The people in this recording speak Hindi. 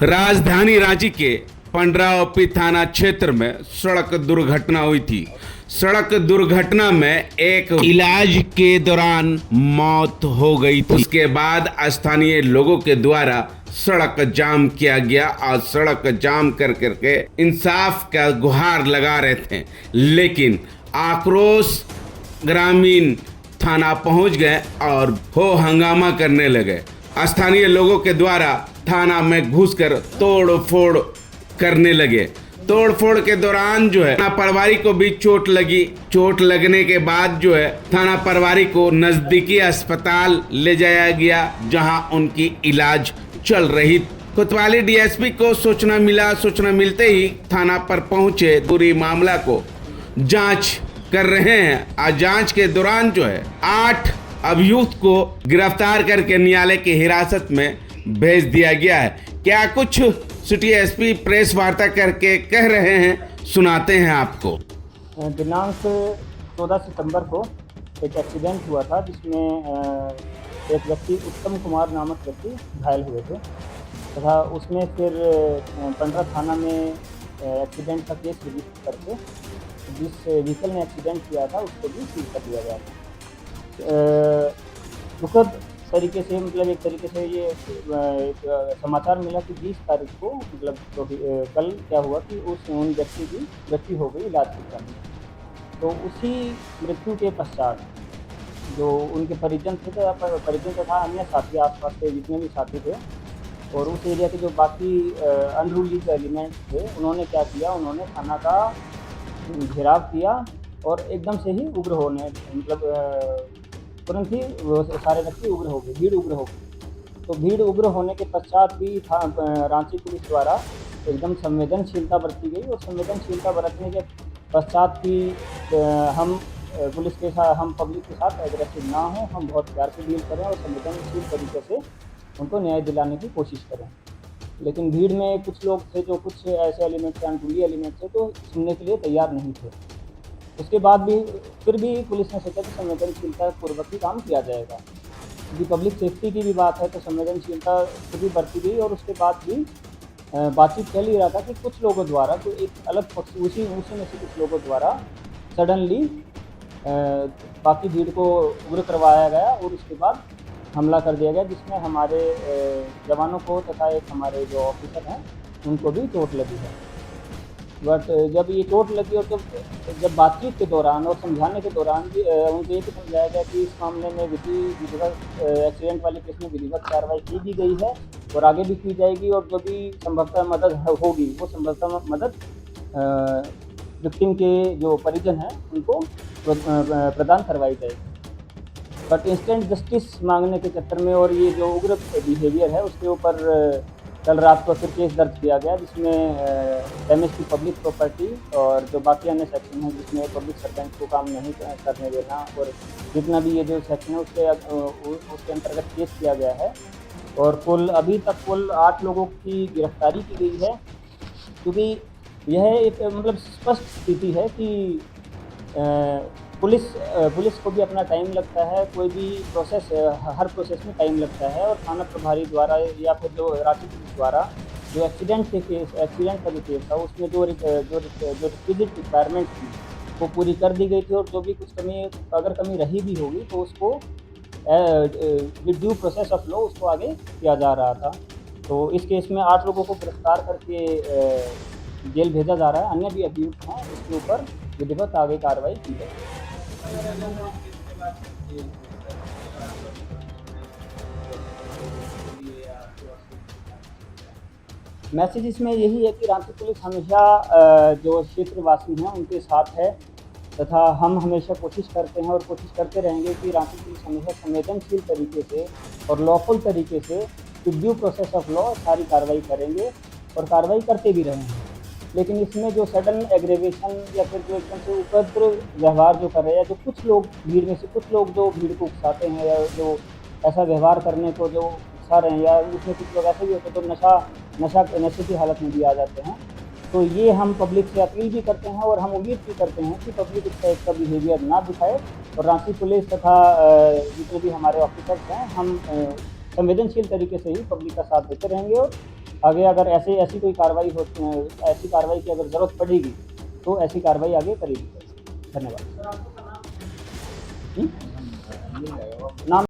राजधानी रांची के पंडरावपी थाना क्षेत्र में सड़क दुर्घटना हुई थी। सड़क दुर्घटना में एक इलाज के दौरान मौत हो गई थी। उसके बाद स्थानीय लोगों के द्वारा सड़क जाम किया गया और सड़क जाम कर करके इंसाफ का गुहार लगा रहे थे, लेकिन आक्रोश ग्रामीण थाना पहुंच गए और हो हंगामा करने लगे। स्थानीय लोगों के द्वारा थाना में घुसकर तोड़ फोड़ करने लगे। तोड़ फोड़ के दौरान जो है थाना प्रभारी को भी चोट लगी। चोट लगने के बाद जो है थाना प्रभारी को नजदीकी अस्पताल ले जाया गया, जहां उनकी इलाज चल रही। कोतवाली डीएसपी को सूचना मिला। सूचना मिलते ही थाना पर पहुंचे, पूरी मामला को जांच कर रहे हैं। आज जांच के दौरान जो है 8 अभियुक्त को गिरफ्तार करके न्यायालय की हिरासत में भेज दिया गया है। क्या कुछ सिटी एसपी प्रेस वार्ता करके कह रहे हैं, सुनाते हैं आपको। दिनांक 14 सितंबर को एक एक्सीडेंट हुआ था, जिसमें एक व्यक्ति उत्तम कुमार नामक व्यक्ति घायल हुए थे तथा उसमें फिर पंडरा थाना में एक्सीडेंट का केस रजिस्टर करके जिस व्हीकल ने एक्सीडेंट किया था उसको भी सील कर दिया गया था। दुखद तरीके से मतलब एक तरीके से ये समाचार मिला कि 20 तारीख को मतलब तो कल क्या हुआ कि उन व्यक्ति की मृत्यु हो गई इलाज के क्रम में। तो उसी मृत्यु के पश्चात जो उनके परिजन तथा अन्य साथी आसपास के जितने भी साथी थे और उस एरिया के जो बाकी अनरूली एलिमेंट्स थे, उन्होंने क्या किया, उन्होंने थाना का घेराव किया और एकदम से ही उग्र होने मतलब तुरंत ही वो सारे व्यक्ति उग्र हो गए, भीड़ उग्र हो गई। तो भीड़ उग्र होने के पश्चात भी रांची पुलिस द्वारा एकदम संवेदनशीलता बरती गई और संवेदनशीलता बरतने के पश्चात भी हम पुलिस के साथ, हम पब्लिक के साथ एग्रेसिव ना हों, हम बहुत प्यार से डील करें और संवेदनशील तरीके से उनको न्याय दिलाने की कोशिश करें। लेकिन भीड़ में कुछ लोग थे जो कुछ ऐसे एलिमेंट थे, अनरूली एलिमेंट थे, तो सुनने के लिए तैयार नहीं थे। उसके बाद भी फिर भी पुलिस ने सोचा कि संवेदनशीलता पूर्वक ही काम किया जाएगा, क्योंकि पब्लिक सेफ्टी की भी बात है, तो संवेदनशीलता फिर भी बरती गई। और उसके बाद भी बातचीत चल ही रहा था कि कुछ लोगों द्वारा, तो एक अलग पक्ष उसी में से कुछ लोगों द्वारा सडनली बाकी भीड़ को उग्र करवाया गया और उसके बाद हमला कर दिया गया, जिसमें हमारे जवानों को तथा एक हमारे जो ऑफिसर हैं उनको भी चोट लगी है। बट जब ये चोट लगी और जब बातचीत के दौरान और समझाने के दौरान भी उनको ये भी समझाया गया कि इस मामले में विधिवत एक्सीडेंट वाले केस में विधिवत कार्रवाई की भी गई है और आगे भी की जाएगी, और जो भी संभवतः मदद होगी वो संभवतः मदद विक्टिम के जो परिजन हैं उनको प्रदान करवाई जाएगी। बट इंस्टेंट जस्टिस मांगने के चक्कर में और ये जो उग्र बिहेवियर है उसके ऊपर कल रात को फिर केस दर्ज किया गया, जिसमें डैमेज टू पब्लिक प्रॉपर्टी और जो बाकी अन्य सेक्शन है जिसमें पब्लिक सर्वेंट को काम नहीं करने देना और जितना भी ये जो सेक्शन है उसके अंतर्गत केस किया गया है। और अभी तक कुल 8 लोगों की गिरफ्तारी की गई है, क्योंकि यह एक मतलब स्पष्ट स्थिति है कि पुलिस को भी अपना टाइम लगता है, कोई भी प्रोसेस हर प्रोसेस में टाइम लगता है। और थाना प्रभारी द्वारा या फिर जो रांची पुलिस द्वारा जो एक्सीडेंट का जो केस था उसमें जो रिक्विजिट रिक्वायरमेंट थी वो पूरी कर दी गई थी, और जो भी कुछ अगर कमी रही भी होगी तो उसको with due process of law उसको आगे किया जा रहा था। तो इस केस में 8 लोगों को गिरफ्तार करके जेल भेजा जा रहा है। अन्य भी अभियुक्त हैं, उसके ऊपर विधिवत आगे कार्रवाई की जाएगी। मैसेज इसमें यही है कि रांची पुलिस हमेशा जो क्षेत्रवासी हैं उनके साथ है तथा हम हमेशा कोशिश करते हैं और कोशिश करते रहेंगे कि रांची पुलिस हमेशा संवेदनशील तरीके से और लॉफुल तरीके से ड्यू प्रोसेस ऑफ लॉ सारी कार्रवाई करेंगे और कार्रवाई करते भी रहेंगे। लेकिन इसमें जो सडन एग्रेवेशन या फिर जो एकदम से उपद्र व्यवहार जो कर रहे हैं, या जो कुछ लोग भीड़ में से कुछ लोग जो भीड़ को उकसाते हैं या जो ऐसा व्यवहार करने को जो उकसा रहे हैं, या उसमें कुछ लोग ऐसे भी होते हैं तो नशे की हालत में भी आ जाते हैं, तो ये हम पब्लिक से अपील भी करते हैं और हम उम्मीद भी करते हैं कि पब्लिक इस टाइप का बिहेवियर ना दिखाए। और रांची पुलिस तथा जितने भी हमारे ऑफिसर्स हैं, हम संवेदनशील तरीके से ही पब्लिक का साथ देते रहेंगे और आगे अगर ऐसी कोई कार्रवाई ऐसी कार्रवाई की अगर ज़रूरत पड़ेगी तो ऐसी कार्रवाई आगे करेगी। धन्यवाद। नाम